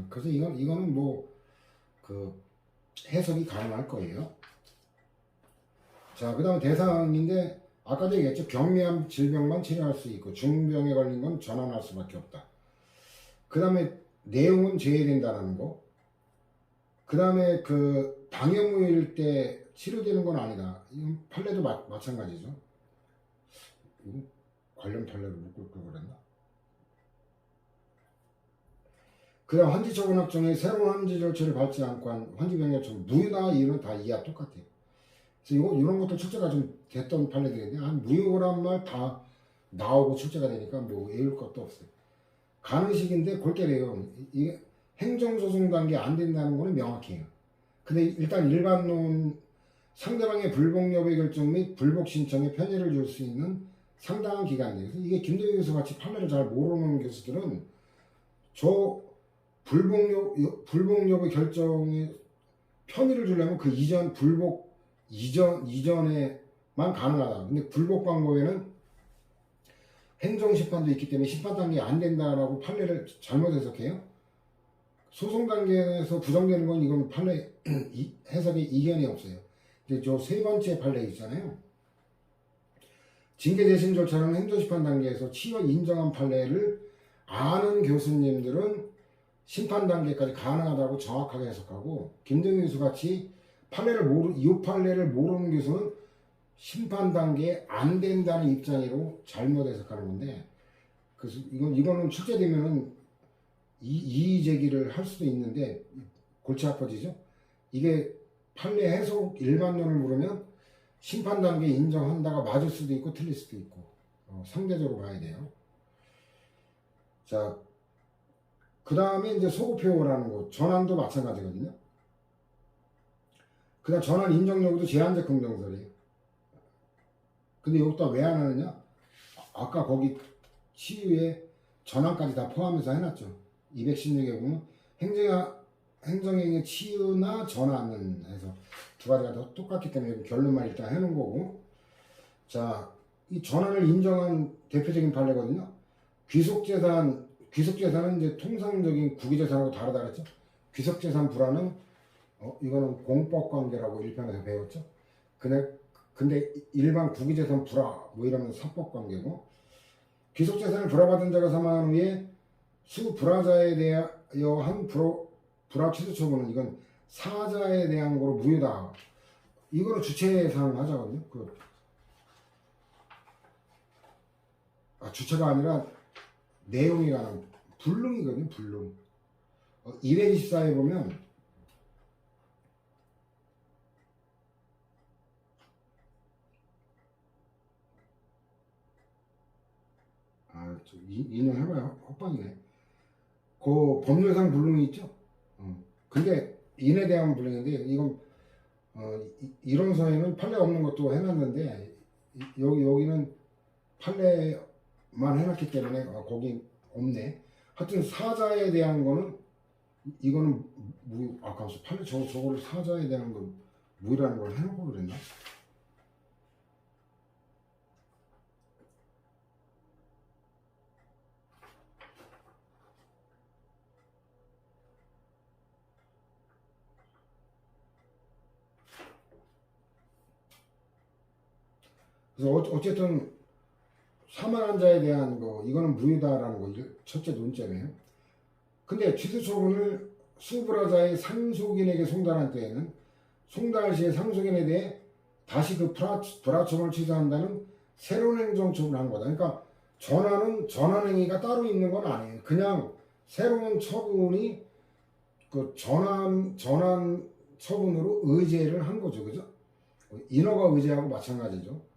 그래서 이거는 뭐 그 해석이 가능할 거예요. 자, 그 다음에 대상인데 아까도 얘기했죠. 경미한 질병만 치료할 수 있고 중병에 걸린 건 전환할 수밖에 없다. 그 다음에 내용은 제외된다는 거. 그 다음에 그 방역무일 때 치료되는 건 아니다. 이건 판례도 마찬가지죠. 관련 판례를 묶을 걸 그랬나? 그 다음 환지처분협정에 새로운 환지 절차를 밟지 않고 한 환지병역처분 무효나 이유는 다 이해와 똑같아요. 그래서 이런 것도 출제가 좀 됐던 판례들인데 무효란 말 다 나오고 출제가 되니까 뭐 외울 것도 없어요. 가능식인데 골때려요. 이게 행정소송 단계 안 된다는 거는 명확해요. 근데 일단 일반론 상대방의 불복 여부의 결정 및 불복 신청에 편의를 줄 수 있는 상당한 기간이에요. 이게 김도희 교수 같이 판례를 잘 모르는 교수들은 저 불복 여부 결정에 편의를 주려면 그 이전 불복 이전에만 가능하다. 근데 불복 광고에는 행정심판도 있기 때문에 심판 단계 안 된다라고 판례를 잘못 해석해요. 소송 단계에서 부정되는 건 이건 판례 해석에 이견이 없어요. 근데 저 세 번째 판례 있잖아요. 징계 재심 절차는 행정심판 단계에서 취하 인정한 판례를 아는 교수님들은 심판 단계까지 가능하다고 정확하게 해석하고, 김정희 교수 같이 이 판례를 모르는 교수는 심판 단계에 안 된다는 입장으로 잘못 해석하는 건데, 그래서 이거는 출제되면은 이의 제기를 할 수도 있는데 골치 아파지죠. 이게 판례 해석 일반론을 물으면 심판 단계 인정한다가 맞을 수도 있고 틀릴 수도 있고, 상대적으로 봐야 돼요. 자, 그 다음에 이제 소급표라는 거, 전환도 마찬가지거든요. 그 다음 전환 인정 여부도 제한적 긍정설이에요. 근데 여기다 왜 안 하느냐? 아까 거기 치유에 전환까지 다 포함해서 해놨죠. 216에 보면 행정행위 치유나 전환은 해서 두 가지가 다 똑같기 때문에 결론만 일단 해놓은 거고, 자, 이 전환을 인정한 대표적인 판례거든요. 귀속재산은 이제 통상적인 국유재산하고 다르다 그랬죠. 귀속재산 불환은 이거는 공법관계라고 1편에서 배웠죠. 근데 일반 국유재산 불화 뭐 이러면 사법관계고, 귀속재산을 불화받은 자가 사망한 후에 수불화자에 대하여 한 불화 취소 처분은 이건 사자에 대한 거로 무효다. 이거로 주체사항 하자거든요. 주체가 아니라 내용이 관한 불능이거든요. 불능. 224에 보면 인용해봐요. 헛방이네. 그 법률상 불능이 있죠. 근데 인에 대한 불능인데 이건 이론서에는 판례 없는 것도 해놨는데 여기는 판례만 해놨기 때문에 거기 없네. 하여튼 사자에 대한 거는 이거는 아까 판례 저거를 사자에 대한 거 무라는 걸 해놓고 그랬나? 그래서 어쨌든 사망한 자에 대한 거 이거는 무효다라는 거 첫째 논점이에요. 근데 취소 처분을 수불화자의 상속인에게 송달한 때에는 송달 시에 상속인에 대해 다시 그 불화 처분을 취소한다는 새로운 행정 처분을 한 거다. 그러니까 전환 행위가 따로 있는 건 아니에요. 그냥 새로운 처분이 그 전환 처분으로 의제를 한 거죠, 그죠? 인허가 의제하고 마찬가지죠.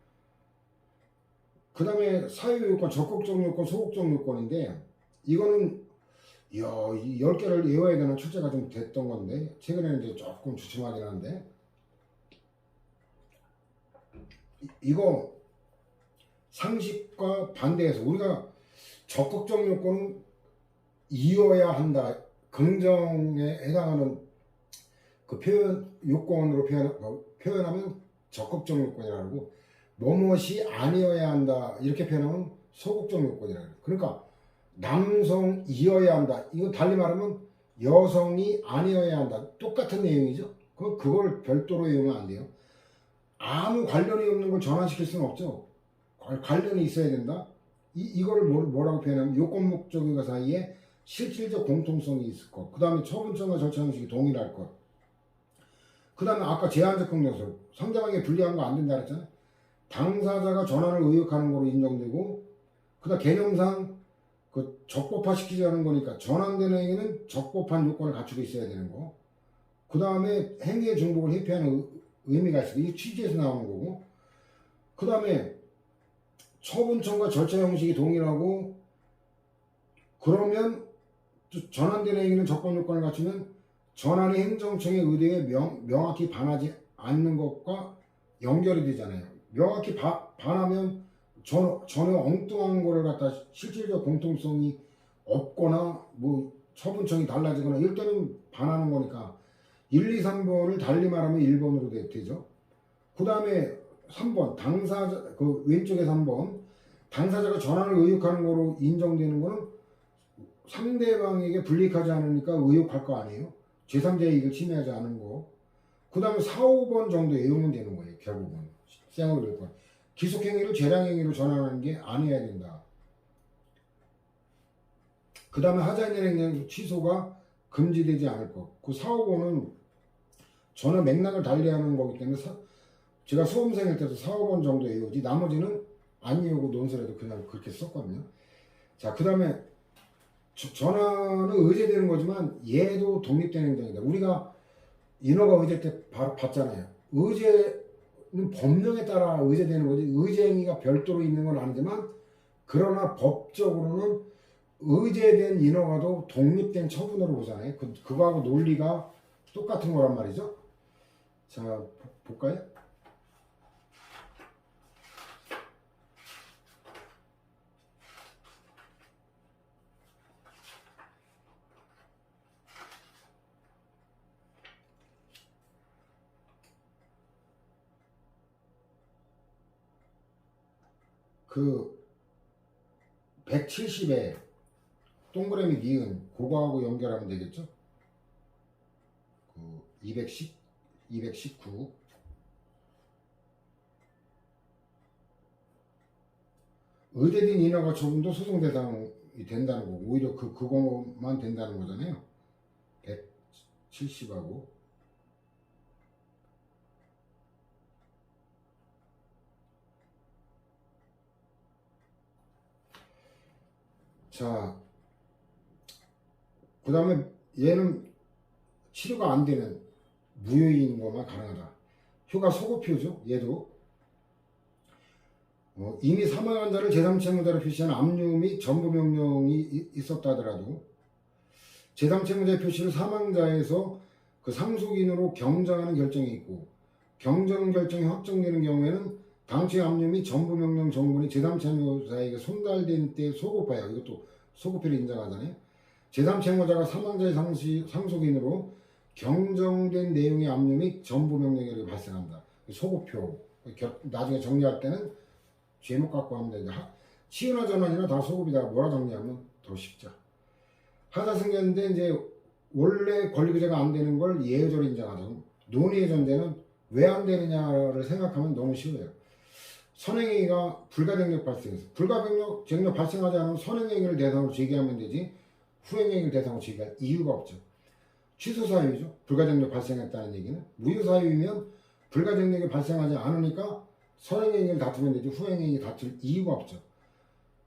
그 다음에 사유요건, 적극적 요건, 소극적 요건인데 이거는 10개를 외워야 되는 출제가 좀 됐던 건데 최근에는 이제 조금 주춤하긴 한데 이거 상식과 반대해서 우리가 적극적 요건은 이어야 한다. 긍정에 해당하는 그 요건으로 표현하면 적극적 요건이라고, 무엇이 아니어야 한다 이렇게 표현하면 소극적 요건이라고. 그러니까 남성이어야 한다. 이거 달리 말하면 여성이 아니어야 한다. 똑같은 내용이죠. 그걸 별도로 외우면 안 돼요. 아무 관련이 없는 걸 전환시킬 수는 없죠. 관련이 있어야 된다. 이거를 뭐라고 표현하면 요건 목적어가 사이에 실질적 공통성이 있을 것. 그 다음에 처분청과 절차 형식이 동일할 것. 그 다음에 아까 제한적 긍정설. 상대방에게 불리한 거 안 된다 그랬잖아요. 당사자가 전환을 의혹하는 거로 인정되고, 그 다음 개념상 그 적법화 시키자는 거니까 전환되는 행위는 적법한 요건을 갖추고 있어야 되는 거. 그 다음에 행위의 중복을 회피하는 의미가 있어. 이게 취지에서 나오는 거고. 그 다음에 처분청과 절차 형식이 동일하고, 그러면 전환되는 행위는 적법 요건을 갖추면 전환이 행정청의 의도에 명확히 반하지 않는 것과 연결이 되잖아요. 명확히 반하면 전혀 엉뚱한 거를 갖다 실질적 공통성이 없거나 뭐 처분청이 달라지거나 이럴 때는 반하는 거니까 1, 2, 3번을 달리 말하면 1번으로 되죠. 그 다음에 3번 당사자, 그 왼쪽에 3번 당사자가 전환을 의혹하는 거로 인정되는 거는 상대방에게 불이익하지 않으니까 의혹할 거 아니에요. 제3자의 이익을 침해하지 않은 거. 그 다음에 4, 5번 정도 외우면 되는 거예요. 결국은 생각을 해볼 거예요. 기속행위를 재량행위로 전환하는 게 아니어야 된다. 그 다음에 하자인의 행령 취소가 금지되지 않을 것. 그 4, 5번은 전혀 맥락을 달리하는 거기 때문에 제가 수험생일 때도 4, 5번 정도 외우지 나머지는 안 외우고 논술에도 그냥 그렇게 썼거든요. 자, 그 다음에 전화는 의제되는 거지만 얘도 독립된 행정이다. 우리가 인허가 의제 때 바로 봤잖아요. 의제는 법령에 따라 의제되는 거지 의제행위가 별도로 있는 건 아니지만 그러나 법적으로는 의제된 인허가도 독립된 처분으로 보잖아요. 그거하고 논리가 똑같은 거란 말이죠. 자, 볼까요? 그 170에 동그라미 니은 그거하고 연결하면 되겠죠? 그 219 의제된 인허가 처분도 소송 대상이 된다는 거고 오히려 그거만 된다는 거잖아요. 170하고 자, 그 다음에 얘는 치료가 안 되는 무효인 것만 가능하다. 휴가 소급표죠. 얘도 이미 사망한 자를 제3채무자로 표시한 압류 및 전부 명령이 있었다 하더라도 제3채무자의 표시를 사망자에서 그 상속인으로 경정하는 결정이 있고 경정 결정이 확정되는 경우에는 당시 압류 및 전부 명령 정본이 제3채무자에게 손달된 때 소급하여 이것도 소급표를 인정하잖아요. 제3채무자가 사망자의 상속인으로 경정된 내용의 압류 및 전부 명령이 발생한다. 소급표 나중에 정리할 때는 제목 갖고 하면 되는데 치유나 전환이나 다 소급이다. 뭐라 정리하면 더 쉽죠. 하자 승계인데 이제 원래 권리구제가 안 되는 걸 예외적으로 인정하죠. 논의의 전제는 왜 안 되느냐를 생각하면 너무 쉬워요. 선행행위가 불가증력 발생해서 불가증력 발생하지 않으면 선행행위를 대상으로 제기하면 되지 후행행위를 대상으로 제기할 이유가 없죠. 취소사유죠. 불가증력 발생했다는 얘기는 무효사유이면 불가증력이 발생하지 않으니까 선행행위를 다투면 되지 후행행위 다툴 이유가 없죠.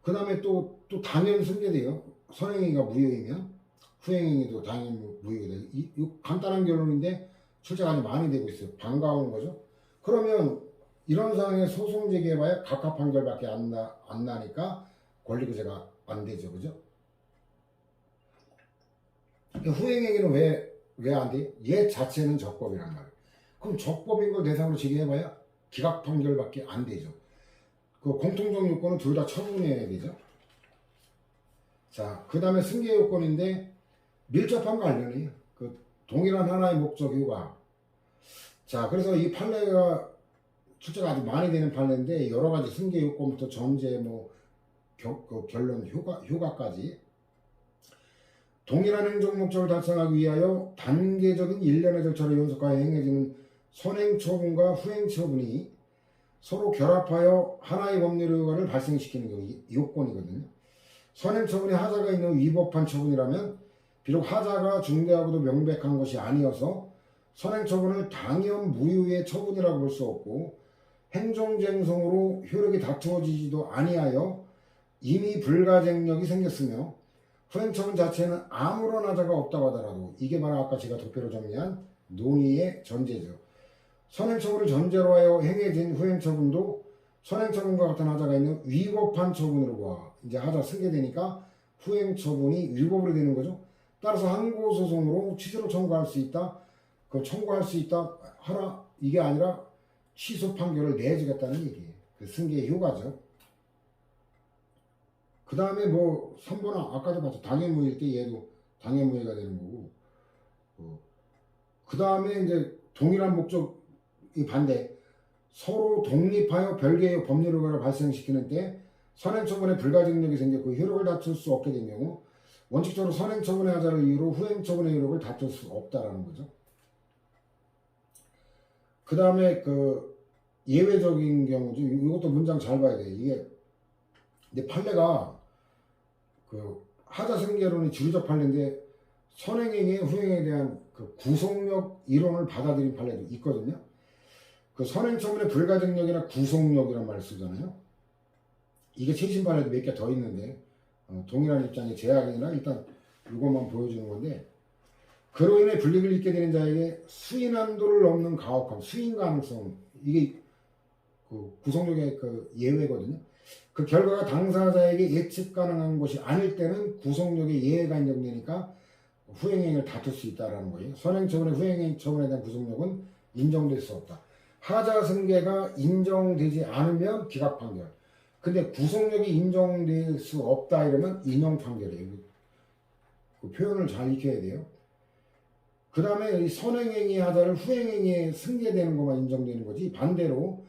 그 다음에 또 당연 승계돼요. 선행행위가 무효이면 후행행위도 당연히 무효가 돼요. 이 간단한 결론인데 출제가 아주 많이 되고 있어요. 반가운 거죠. 그러면 이런 상황에 소송 제기해봐야 각하 판결밖에 안 나니까 권리구제가 안 되죠. 그죠? 후행행위는 왜 안 돼? 얘 자체는 적법이란 말이에요. 그럼 적법인 걸 대상으로 제기해봐야 기각 판결밖에 안 되죠. 그 공통적 요건은 둘 다 처분해야 되죠. 자, 그 다음에 승계 요건인데 밀접한 관련이에요. 그 동일한 하나의 목적 효과. 자, 그래서 이 판례가 출제가 아주 많이 되는 판례인데 여러 가지 승계 요건부터 전제 결론 효과까지 동일한 행정 목적을 달성하기 위하여 단계적인 일련의 절차를 연속하여 행해지는 선행처분과 후행처분이 서로 결합하여 하나의 법률 효과를 발생시키는 경우 요건이거든요. 선행처분에 하자가 있는 위법한 처분이라면 비록 하자가 중대하고도 명백한 것이 아니어서 선행처분을 당연 무효의 처분이라고 볼 수 없고 행정쟁성으로 효력이 다투어지지도 아니하여 이미 불가쟁력이 생겼으며 후행처분 자체는 아무런 하자가 없다고 하더라도 이게 바로 아까 제가 도표로 정리한 논의의 전제죠. 선행처분을 전제로 하여 행해진 후행처분도 선행처분과 같은 하자가 있는 위법한 처분으로 봐. 이제 하자 쓰게 되니까 후행처분이 위법으로 되는 거죠. 따라서 항고소송으로 취소를 청구할 수 있다. 그 청구할 수 있다 하라 이게 아니라 취소 판결을 내주겠다는 얘기예요. 그 승계의 효과죠. 그 다음에 3번은 아까도 봤죠. 당해무효일 때 얘도 당해무효가 되는 거고. 그 다음에 이제 동일한 목적이 반대. 서로 독립하여 별개의 법률 효과를 발생시키는 때 선행처분에 불가증력이 생겼고 효력을 다툴 수 없게 된 경우 원칙적으로 선행처분의 하자를 이유로 후행처분의 효력을 다툴 수 없다라는 거죠. 그 다음에 예외적인 경우죠. 이것도 문장 잘 봐야 돼. 이게 근데 판례가 그 하자 승계론이 주류적 판례인데 선행행위의 후행에 대한 그 구속력 이론을 받아들인 판례도 있거든요. 그 선행처분의 불가증력이나 구속력이란 말을 쓰잖아요. 이게 최신 판례도 몇 개 더 있는데 동일한 입장의 제약이나 일단 이것만 보여주는 건데 그로 인해 불이익을 입게 되는 자에게 수인 한도를 넘는 가혹함, 수인 가능성 이게 그 구속력의 그 예외거든요. 그 결과가 당사자에게 예측 가능한 것이 아닐 때는 구속력의 예외가 인정되니까 후행행위를 다툴 수 있다라는 거예요. 선행처분의 후행행 처분에 대한 구속력은 인정될 수 없다. 하자 승계가 인정되지 않으면 기각 판결. 근데 구속력이 인정될 수 없다 이러면 인용 판결이에요. 그 표현을 잘 익혀야 돼요. 그 다음에 이 선행행위 하자를 후행행위에 승계되는 것만 인정되는 거지 반대로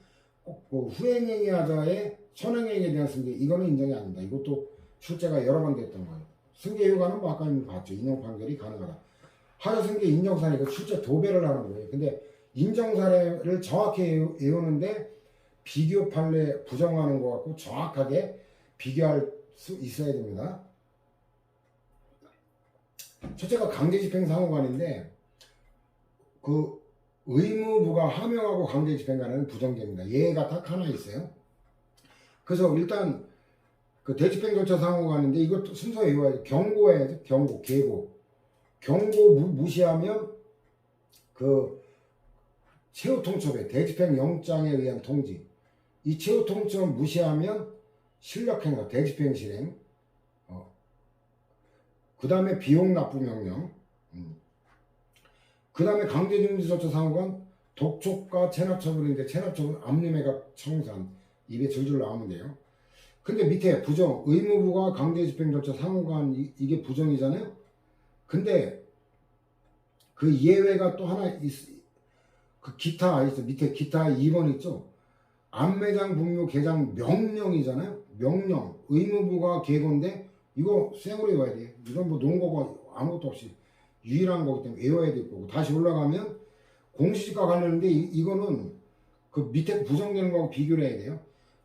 그 후행행위 하자의 선행행위에 대한 승계 이거는 인정이 안 된다. 이것도 출제가 여러 번 됐던 거예요. 승계 효과는 뭐 아까 봤죠. 인용 판결이 가능하다. 하자 승계 인정 사례 그 출제 도배를 하는 거예요. 근데 인정 사례를 정확히 외우는데 비교 판례 부정하는 것 같고 정확하게 비교할 수 있어야 됩니다. 첫째가 강제집행 상호간인데 그 의무부가 하명하고 강제집행관은 부정됩니다. 예가 딱 하나 있어요. 그래서 일단 그 대집행 절차 상호간인데 이것도 순서 외워야 돼. 경고해야죠. 경고, 계고. 경고 무시하면 그 최후통첩에 대집행 영장에 의한 통지. 이 최후통첩 무시하면 실력행사, 대집행 실행. 그 다음에 비용 납부 명령. 그 다음에 강제중지조처 상호간 독촉과 체납처분인데 체납처분 압류매각 청산 입에 줄줄 나오면 돼요. 근데 밑에 부정 의무부가 강제집행조처 상호간 이게 부정이잖아요. 근데 그 예외가 또 하나 그 기타 있어. 밑에 기타 2번 있죠. 안매장 분묘 개장 명령이잖아요. 명령 의무부가 계고인데 이거 생으로 외워야 돼. 이건 뭐 논거가 아무것도 없이 유일한 거기 때문에 외워야 될 거고 다시 올라가면 공시지가 관련인데 이거는 그 밑에 부정되는 거하고 비교를 해야 돼요.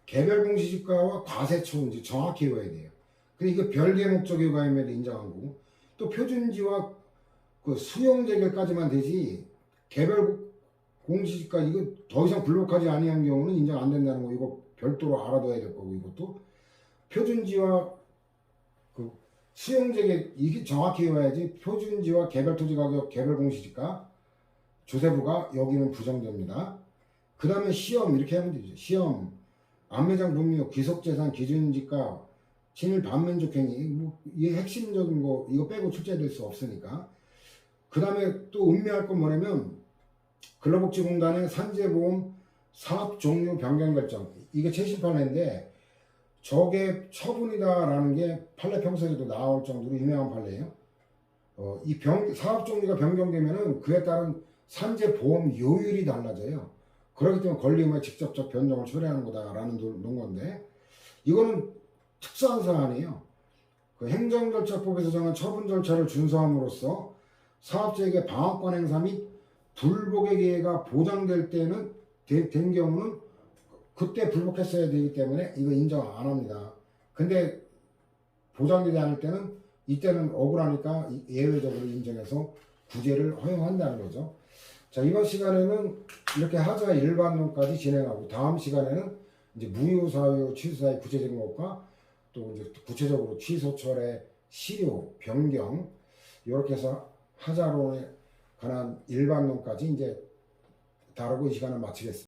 개별 공시지가와 과세처분지 정확히 외워야 돼요. 근데 이거 별개 목적의 가임에도 인정한 거고 또 표준지와 그 수용 재결까지만 되지 개별 공시지가 이거 더 이상 불복하지 아니한 경우는 인정 안 된다는 거 이거 별도로 알아둬야 될 거고 이것도 표준지와 그 수용재개 이게 정확히 외워야지. 표준지와 개별토지가격 개별공시지가 조세부가 여기는 부정됩니다. 그 다음에 시험 이렇게 하면 되죠. 시험 안매장 분묘 귀속재산 기준지가 친일 반면족행위 뭐 이게 핵심적인 거 이거 빼고 출제될 수 없으니까. 그 다음에 또 음미할 건 뭐냐면 근로복지공단의 산재보험 사업 종류 변경 결정 이게 최신 판례인데 저게 처분이다라는 게 판례 평석에도 나올 정도로 유명한 판례예요. 이 사업 종류가 변경되면은 그에 따른 산재 보험 요율이 달라져요. 그렇기 때문에 권리의무의 직접적 변동을 초래하는 거다라는 논건데 이거는 특수한 사안이에요. 그 행정절차법에서 정한 처분 절차를 준수함으로써 사업자에게 방어권 행사 및 불복의 기회가 보장될 때는 된 경우는 그때 불복했어야 되기 때문에 이거 인정 안 합니다. 근데 보장되지 않을 때는 이때는 억울하니까 예외적으로 인정해서 구제를 허용한다는 거죠. 자, 이번 시간에는 이렇게 하자 일반론까지 진행하고 다음 시간에는 이제 무효사유 취소사유 구체적인 것과 또 이제 구체적으로 취소철의 실효 변경 이렇게 해서 하자론에 관한 일반론까지 이제 다루고 이 시간을 마치겠습니다.